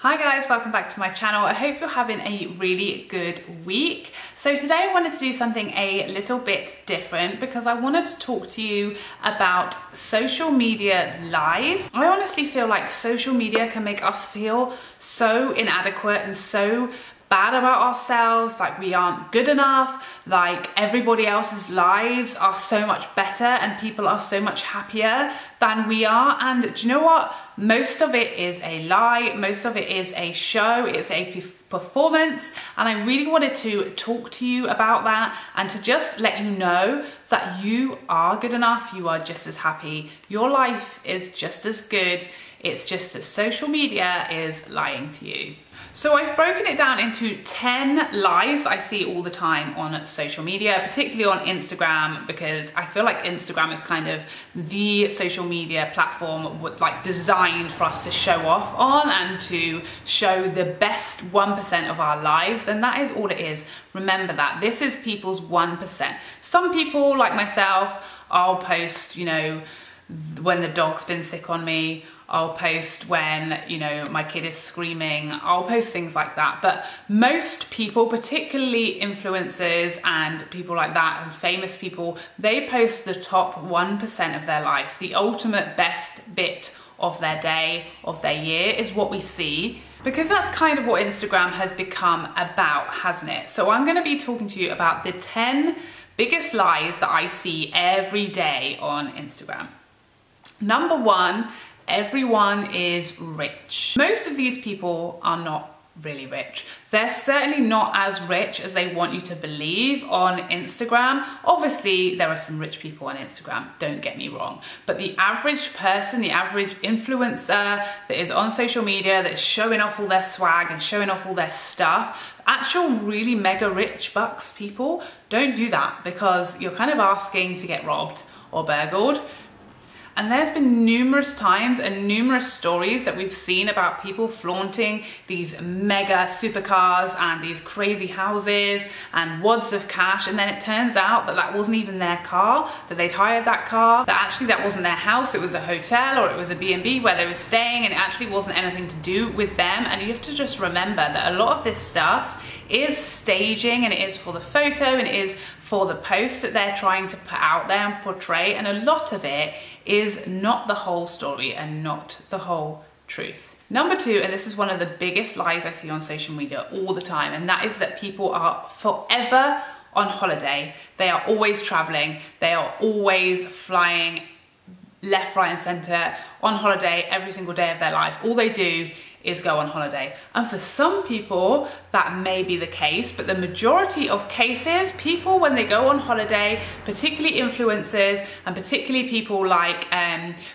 Hi guys, welcome back to my channel. I hope you're having a really good week. So today I wanted to do something a little bit different because I wanted to talk to you about social media lies. I honestly feel like social media can make us feel so inadequate and so bad about ourselves, like we aren't good enough, like everybody else's lives are so much better and people are so much happier than we are. And do you know what? Most of it is a lie, most of it is a show, it's a performance, and I really wanted to talk to you about that and to just let you know that you are good enough, you are just as happy, your life is just as good, it's just that social media is lying to you. So I've broken it down into 10 lies I see all the time on social media, particularly on Instagram, because I feel like Instagram is kind of the social media platform like designed for us to show off on and to show the best 1% of our lives, and that is all it is. Remember that. This is people's 1%. Some people, like myself, I'll post, you know, when the dog's been sick on me, I'll post when, you know, my kid is screaming, I'll post things like that. But most people, particularly influencers and people like that and famous people, they post the top 1% of their life. The ultimate best bit of their day, of their year is what we see, because that's kind of what Instagram has become about, hasn't it? So I'm going to be talking to you about the 10 biggest lies that I see every day on Instagram. Number one, everyone is rich. Most of these people are not really rich. They're certainly not as rich as they want you to believe on Instagram. Obviously, there are some rich people on Instagram, don't get me wrong. But the average person, the average influencer that is on social media, that's showing off all their swag and showing off all their stuff, actual really mega rich bucks people, don't do that because you're kind of asking to get robbed or burgled. And there's been numerous times and numerous stories that we've seen about people flaunting these mega supercars and these crazy houses and wads of cash, and then it turns out that that wasn't even their car, that they'd hired that car, that actually that wasn't their house, it was a hotel or it was a B&B where they were staying, and it actually wasn't anything to do with them. And you have to just remember that a lot of this stuff is staging, and it is for the photo, and it is for the post that they're trying to put out there and portray, and a lot of it is not the whole story and not the whole truth. Number two, and this is one of the biggest lies I see on social media all the time, and that is that people are forever on holiday. They are always traveling, they are always flying left, right and center, on holiday every single day of their life. All they do is go on holiday. And for some people that may be the case, but the majority of cases, people when they go on holiday, particularly influencers and particularly people like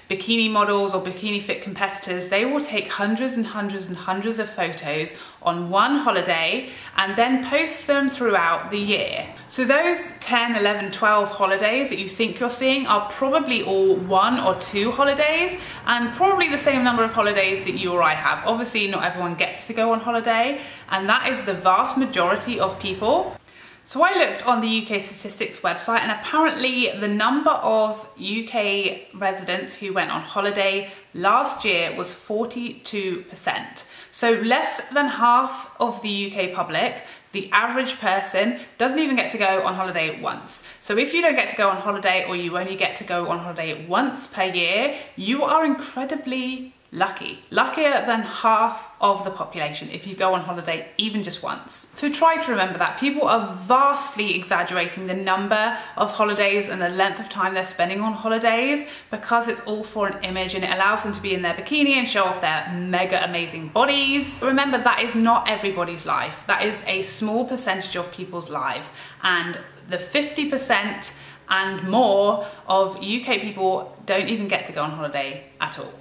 bikini models or bikini fit competitors, they will take hundreds and hundreds and hundreds of photos on one holiday and then post them throughout the year. So those 10, 11, 12 holidays that you think you're seeing are probably all 1 or 2 holidays, and probably the same number of holidays that you or I have. Obviously, not everyone gets to go on holiday, and that is the vast majority of people. So I looked on the UK Statistics website, and apparently the number of UK residents who went on holiday last year was 42%. So less than half of the UK public, the average person, doesn't even get to go on holiday once. So if you don't get to go on holiday, or you only get to go on holiday once per year, you are incredibly lucky. Luckier than half of the population if you go on holiday even just once. So try to remember that. People are vastly exaggerating the number of holidays and the length of time they're spending on holidays because it's all for an image, and it allows them to be in their bikini and show off their mega amazing bodies. Remember, that is not everybody's life. That is a small percentage of people's lives, and the 50% and more of UK people don't even get to go on holiday at all.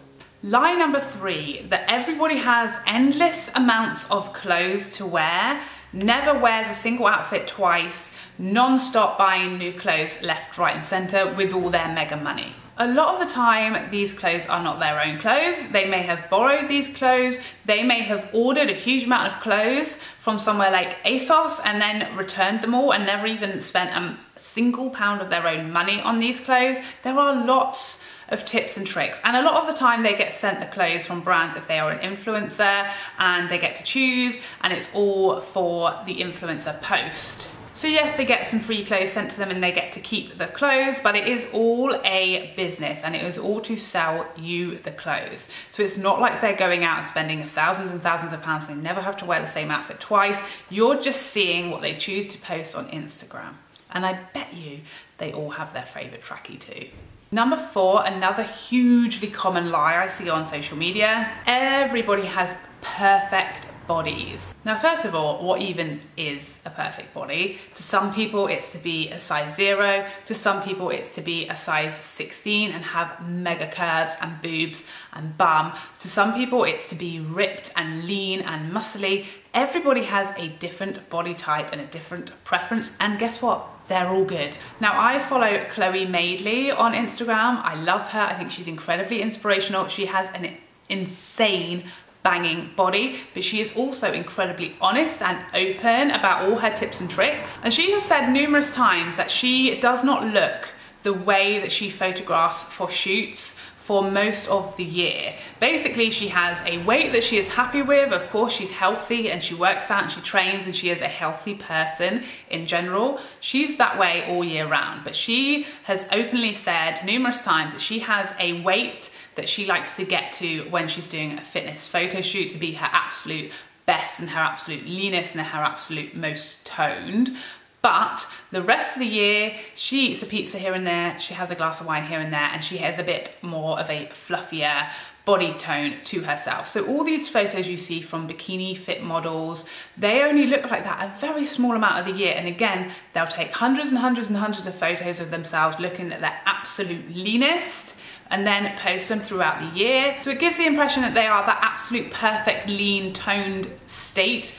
Lie number 3, that everybody has endless amounts of clothes to wear, never wears a single outfit twice, non-stop buying new clothes left, right and center with all their mega money. A lot of the time, these clothes are not their own clothes. They may have borrowed these clothes. They may have ordered a huge amount of clothes from somewhere like ASOS and then returned them all and never even spent a single pound of their own money on these clothes. There are lots of tips and tricks. And a lot of the time they get sent the clothes from brands if they are an influencer, and they get to choose, and it's all for the influencer post. So yes, they get some free clothes sent to them and they get to keep the clothes, but it is all a business and it is all to sell you the clothes. So it's not like they're going out and spending thousands and thousands of pounds. They never have to wear the same outfit twice. You're just seeing what they choose to post on Instagram. And I bet you they all have their favorite trackie too. Number 4, another hugely common lie I see on social media. Everybody has perfect bodies. Now, first of all, what even is a perfect body? To some people it's to be a size 0, to some people it's to be a size 16 and have mega curves and boobs and bum. To some people it's to be ripped and lean and muscly. Everybody has a different body type and a different preference, and guess what? They're all good. Now, I follow Chloe Madeley on Instagram. I love her. I think she's incredibly inspirational. She has an insane banging body, but she is also incredibly honest and open about all her tips and tricks. And she has said numerous times that she does not look the way that she photographs for shoots for most of the year. Basically, she has a weight that she is happy with. Of course, she's healthy and she works out and she trains and she is a healthy person in general. She's that way all year round, but she has openly said numerous times that she has a weight that she likes to get to when she's doing a fitness photo shoot to be her absolute best and her absolute leanest and her absolute most toned. But the rest of the year, she eats a pizza here and there, she has a glass of wine here and there, and she has a bit more of a fluffier body tone to herself. So all these photos you see from bikini fit models, they only look like that a very small amount of the year. And again, they'll take hundreds and hundreds and hundreds of photos of themselves looking at their absolute leanest and then post them throughout the year. So it gives the impression that they are that absolute perfect lean toned state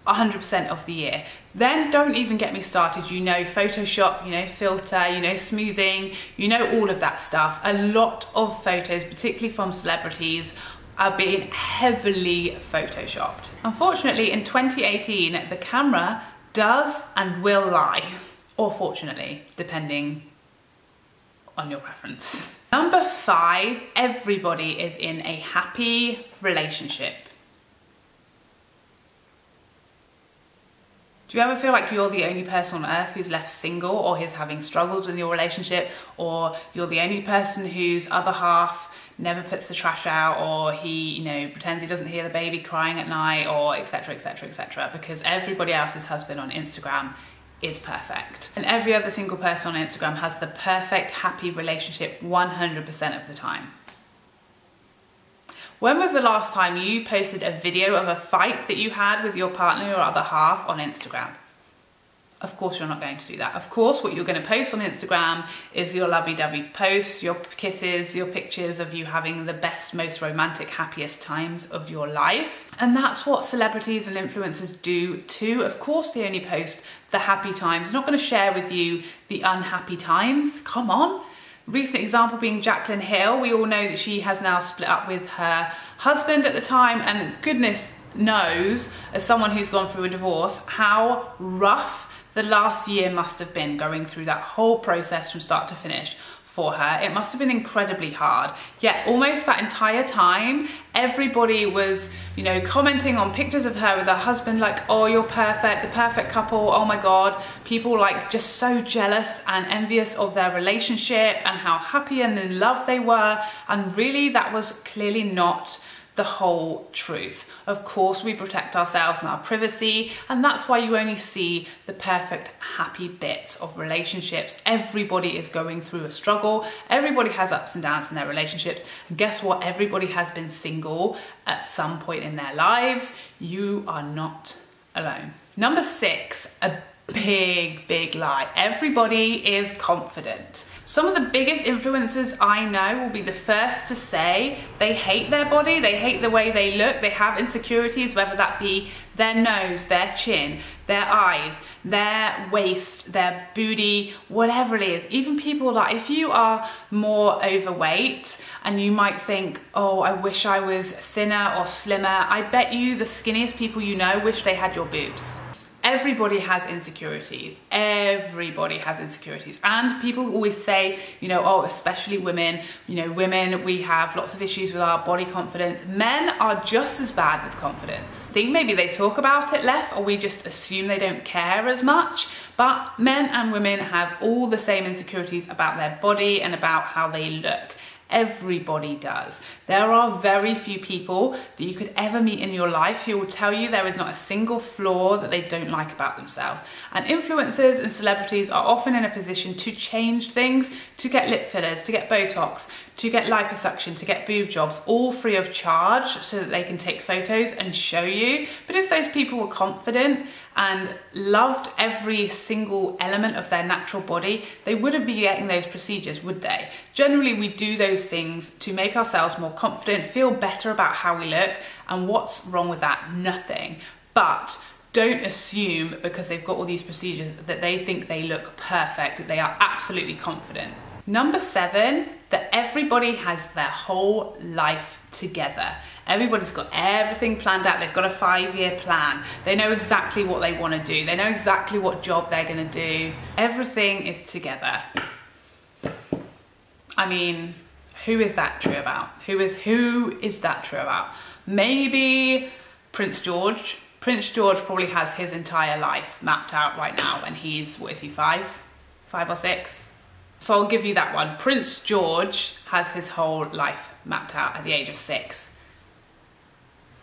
100% of the year. Then don't even get me started. You know Photoshop, you know filter, you know smoothing, you know all of that stuff. A lot of photos, particularly from celebrities, are being heavily photoshopped. Unfortunately, in 2018, the camera does and will lie. Or fortunately, depending on your preference. Number 5, everybody is in a happy relationship. Do you ever feel like you're the only person on earth who's left single or who's having struggles with your relationship, or you're the only person whose other half never puts the trash out, or he, you know, pretends he doesn't hear the baby crying at night, or etc, etc, etc, because everybody else's husband on Instagram is perfect. And every other single person on Instagram has the perfect, happy relationship 100% of the time. When was the last time you posted a video of a fight that you had with your partner or other half on Instagram? Of course you're not going to do that. Of course what you're going to post on Instagram is your lovey-dovey posts, your kisses, your pictures of you having the best, most romantic, happiest times of your life. And that's what celebrities and influencers do too. Of course they only post the happy times. They're not going to share with you the unhappy times. Come on. Recent example being Jaclyn Hill. We all know that she has now split up with her husband at the time, and goodness knows, as someone who's gone through a divorce, how rough the last year must have been going through that whole process from start to finish for her. It must have been incredibly hard. Yet almost that entire time, everybody was, you know, commenting on pictures of her with her husband, like, oh, you're perfect, the perfect couple, oh my God. People like just so jealous and envious of their relationship and how happy and in love they were. And really that was clearly not the whole truth. Of course, we protect ourselves and our privacy, and that's why you only see the perfect, happy bits of relationships. Everybody is going through a struggle. Everybody has ups and downs in their relationships. And guess what? Everybody has been single at some point in their lives. You are not alone. Number 6, a big lie. Everybody is confident. Some of the biggest influencers I know will be the first to say they hate their body, they hate the way they look, they have insecurities, whether that be their nose, their chin, their eyes, their waist, their booty, whatever it is. Even people like, if you are more overweight and you might think, oh, I wish I was thinner or slimmer, I bet you the skinniest people you know wish they had your boobs. Everybody has insecurities. Everybody has insecurities. And people always say, you know, oh, especially women, you know, women, we have lots of issues with our body confidence. Men are just as bad with confidence. I think maybe they talk about it less, or we just assume they don't care as much. But men and women have all the same insecurities about their body and about how they look. Everybody does. There are very few people that you could ever meet in your life who will tell you there is not a single flaw that they don't like about themselves. And influencers and celebrities are often in a position to change things, to get lip fillers, to get Botox, to get liposuction, to get boob jobs, all free of charge, so that they can take photos and show you. But if those people were confident and loved every single element of their natural body, they wouldn't be getting those procedures, would they? Generally, we do those things to make ourselves more confident, feel better about how we look, and what's wrong with that? Nothing. But don't assume because they've got all these procedures that they think they look perfect, that they are absolutely confident. Number 7, that everybody has their whole life together. Everybody's got everything planned out. They've got a 5-year plan. They know exactly what they want to do. They know exactly what job they're going to do. Everything is together. I mean, who is that true about? Who is that true about? Maybe Prince George. Prince George probably has his entire life mapped out right now, and he's, what is he, 5 or 6? So I'll give you that one. Prince George has his whole life mapped out at the age of 6.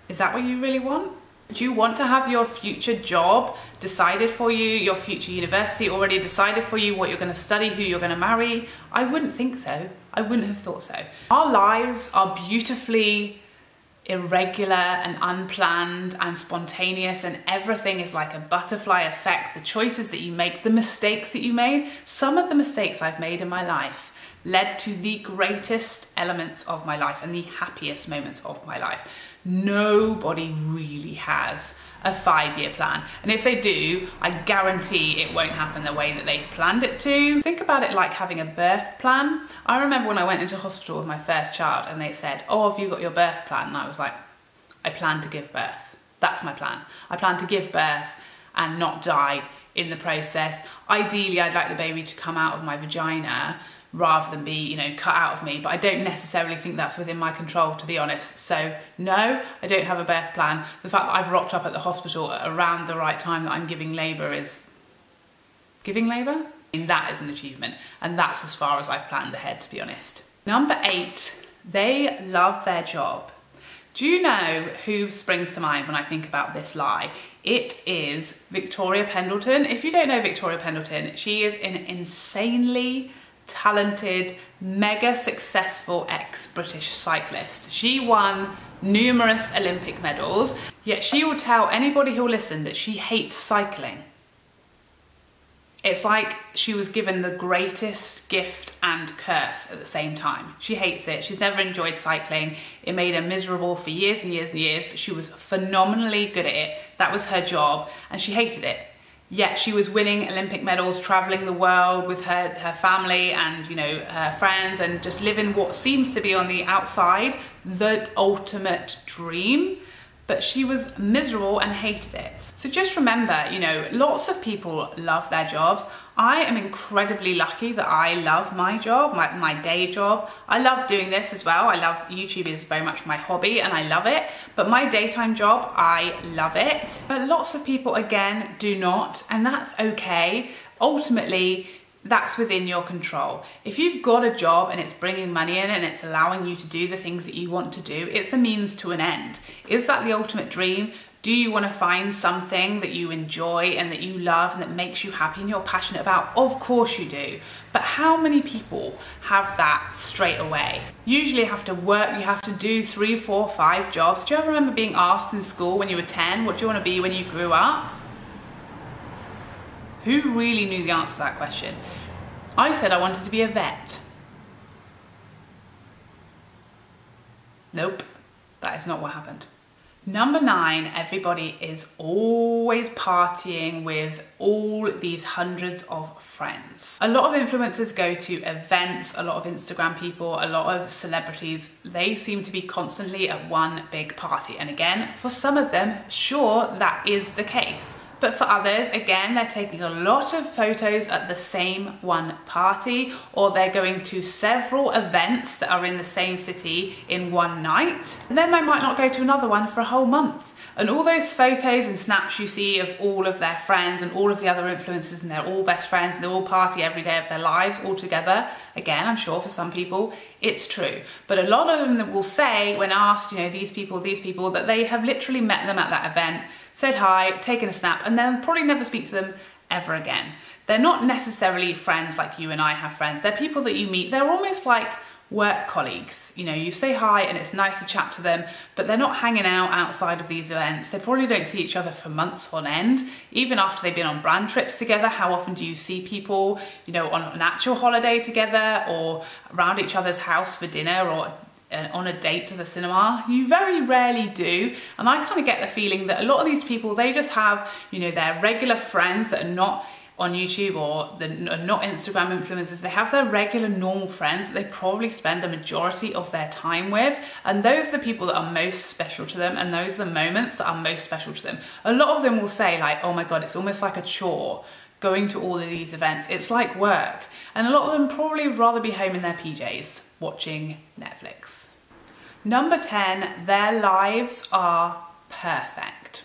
Is that what you really want? Do you want to have your future job decided for you, your future university already decided for you, what you're going to study, who you're going to marry? I wouldn't think so. I wouldn't have thought so. Our lives are beautifully irregular and unplanned and spontaneous, and everything is like a butterfly effect. The choices that you make, the mistakes that you made, some of the mistakes I've made in my life led to the greatest elements of my life and the happiest moments of my life. Nobody really has a 5-year plan, and if they do, I guarantee it won't happen the way that they planned it to. Think about it like having a birth plan. I remember when I went into hospital with my first child and they said, oh, have you got your birth plan? And I was like, I plan to give birth. That's my plan. I plan to give birth and not die in the process. Ideally, I'd like the baby to come out of my vagina rather than be, you know, cut out of me, but I don't necessarily think that's within my control, to be honest. So no, I don't have a birth plan. The fact that I've rocked up at the hospital around the right time that I'm giving labour is... Giving labour? I mean, that is an achievement, and that's as far as I've planned ahead, to be honest. Number 8, they love their job. Do you know who springs to mind when I think about this lie? It is Victoria Pendleton. If you don't know Victoria Pendleton, she is an insanely talented, mega successful ex-British cyclist. She won numerous Olympic medals, yet she will tell anybody who'll listen that she hates cycling. It's like she was given the greatest gift and curse at the same time. She hates it. She's never enjoyed cycling. It made her miserable for years and years and years, but she was phenomenally good at it. That was her job, and she hated it. Yet she was winning Olympic medals, traveling the world with her family and, you know, her friends, and just living what seems to be on the outside the ultimate dream. But she was miserable and hated it. So just remember, you know, lots of people love their jobs. I am incredibly lucky that I love my job, my day job. I love doing this as well. I love YouTube, is very much my hobby and I love it. But my daytime job, I love it. But lots of people, again, do not, and that's okay. Ultimately, that's within your control. If you've got a job and it's bringing money in and it's allowing you to do the things that you want to do, it's a means to an end. Is that the ultimate dream? Do you want to find something that you enjoy and that you love and that makes you happy and you're passionate about? Of course you do. But how many people have that straight away? Usually you have to work, you have to do 3, 4, 5 jobs. Do you ever remember being asked in school when you were 10, what do you want to be when you grew up? Who really knew the answer to that question? I said I wanted to be a vet. Nope, that is not what happened. Number 9, everybody is always partying with all these hundreds of friends. A lot of influencers go to events, a lot of Instagram people, a lot of celebrities, they seem to be constantly at one big party. And again, for some of them, sure, that is the case. But for others, again, they're taking a lot of photos at the same one party, or they're going to several events that are in the same city in one night. And then they might not go to another one for a whole month. And all those photos and snaps you see of all of their friends and all of the other influencers, and they're all best friends and they all party every day of their lives all together. Again, I'm sure for some people it's true. But a lot of them will say, when asked, you know, these people, that they have literally met them at that event, said hi, taken a snap, and then probably never speak to them ever again. They're not necessarily friends like you and I have friends. They're people that you meet. They're almost like work colleagues. You know, you say hi and it's nice to chat to them, but they're not hanging out outside of these events. They probably don't see each other for months on end. Even after they've been on brand trips together, how often do you see people, you know, on an actual holiday together or around each other's house for dinner or on a date to the cinema? You very rarely do. And I kind of get the feeling that a lot of these people, they just have, you know, their regular friends that are not on YouTube or not Instagram influencers. They have their regular normal friends that they probably spend the majority of their time with, and those are the people that are most special to them, and those are the moments that are most special to them. A lot of them will say like, oh my god, it's almost like a chore going to all of these events. It's like work. And a lot of them probably would rather be home in their PJs watching Netflix. Number 10, their lives are perfect.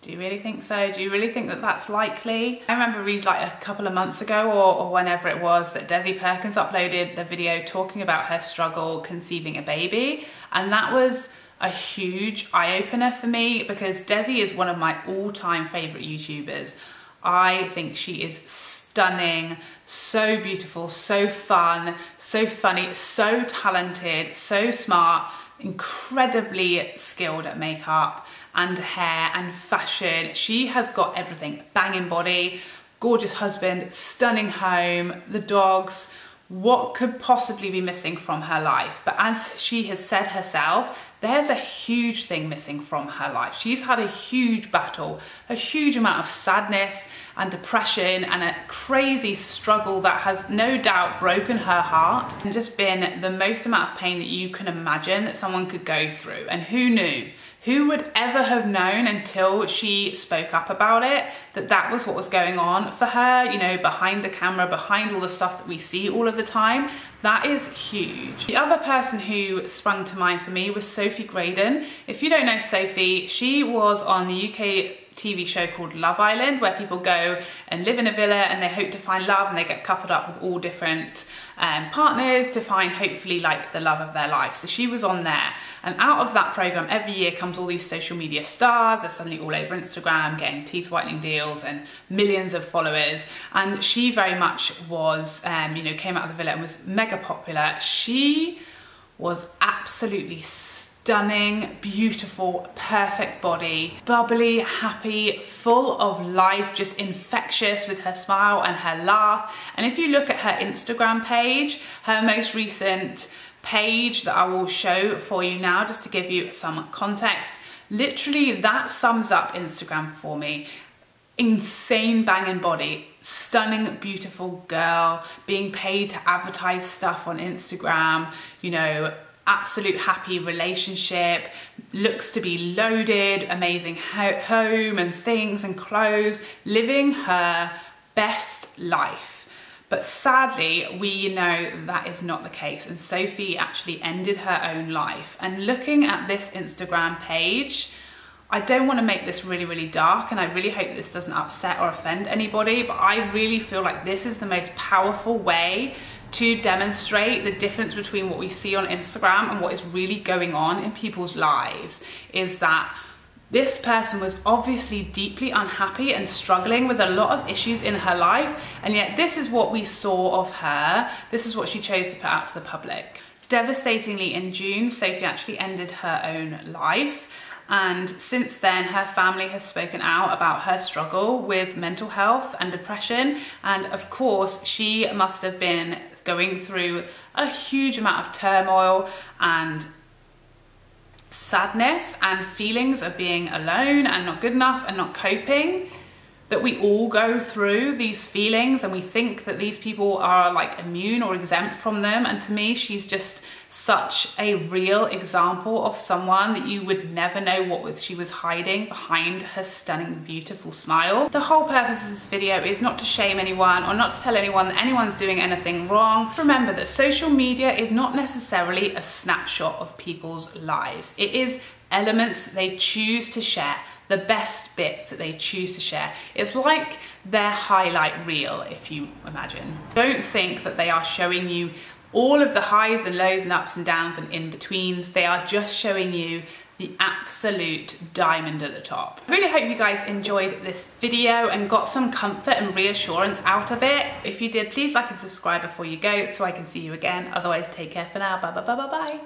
Do you really think so? Do you really think that that's likely? I remember reading like a couple of months ago or whenever it was that Desi Perkins uploaded the video talking about her struggle conceiving a baby. And that was a huge eye-opener for me because Desi is one of my all-time favorite YouTubers. I think she is stunning, so beautiful, so fun, so funny, so talented, so smart, incredibly skilled at makeup and hair and fashion. She has got everything. Banging body, gorgeous husband, stunning home, the dogs. What could possibly be missing from her life? But as she has said herself, there's a huge thing missing from her life. She's had a huge battle, a huge amount of sadness and depression and a crazy struggle that has no doubt broken her heart and just been the most amount of pain that you can imagine that someone could go through. And who knew? Who would ever have known until she spoke up about it, that that was what was going on for her, you know, behind the camera, behind all the stuff that we see all of the time. That is huge. The other person who sprung to mind for me was Sophie Graydon. If you don't know Sophie, she was on the UK TV show called Love Island, where people go and live in a villa and they hope to find love, and they get coupled up with all different partners to find hopefully like the love of their life. So she was on there, and out of that program every year comes all these social media stars. They're suddenly all over Instagram getting teeth whitening deals and millions of followers, and she very much was you know, came out of the villa and was mega popular. She was absolutely stunning, beautiful, perfect body, bubbly, happy, full of life, just infectious with her smile and her laugh. And if you look at her Instagram page, her most recent page that I will show for you now, just to give you some context, literally that sums up Instagram for me. Insane banging body, stunning, beautiful girl, being paid to advertise stuff on Instagram, you know, absolute happy relationship, looks to be loaded, amazing home and things and clothes, living her best life. But sadly, we know that is not the case, and Sophie actually ended her own life. And looking at this Instagram page, I don't want to make this really, really dark, and I really hope that this doesn't upset or offend anybody, but I really feel like this is the most powerful way to demonstrate the difference between what we see on Instagram and what is really going on in people's lives. Is that this person was obviously deeply unhappy and struggling with a lot of issues in her life, and yet this is what we saw of her. This is what she chose to put out to the public. Devastatingly, in June, Sophie actually ended her own life. And since then, her family has spoken out about her struggle with mental health and depression. And of course, she must have been going through a huge amount of turmoil and sadness and feelings of being alone and not good enough and not coping. that we all go through these feelings and we think that these people are like immune or exempt from them. And to me, she's just such a real example of someone that you would never know what she was hiding behind her stunning, beautiful smile. The whole purpose of this video is not to shame anyone or not to tell anyone that anyone's doing anything wrong. Remember that social media is not necessarily a snapshot of people's lives. It is elements they choose to share, the best bits that they choose to share. It's like their highlight reel, if you imagine. Don't think that they are showing you all of the highs and lows and ups and downs and in-betweens. They are just showing you the absolute diamond at the top. I really hope you guys enjoyed this video and got some comfort and reassurance out of it. If you did, please like and subscribe before you go so I can see you again. Otherwise, take care for now. Bye, bye, bye, bye, bye.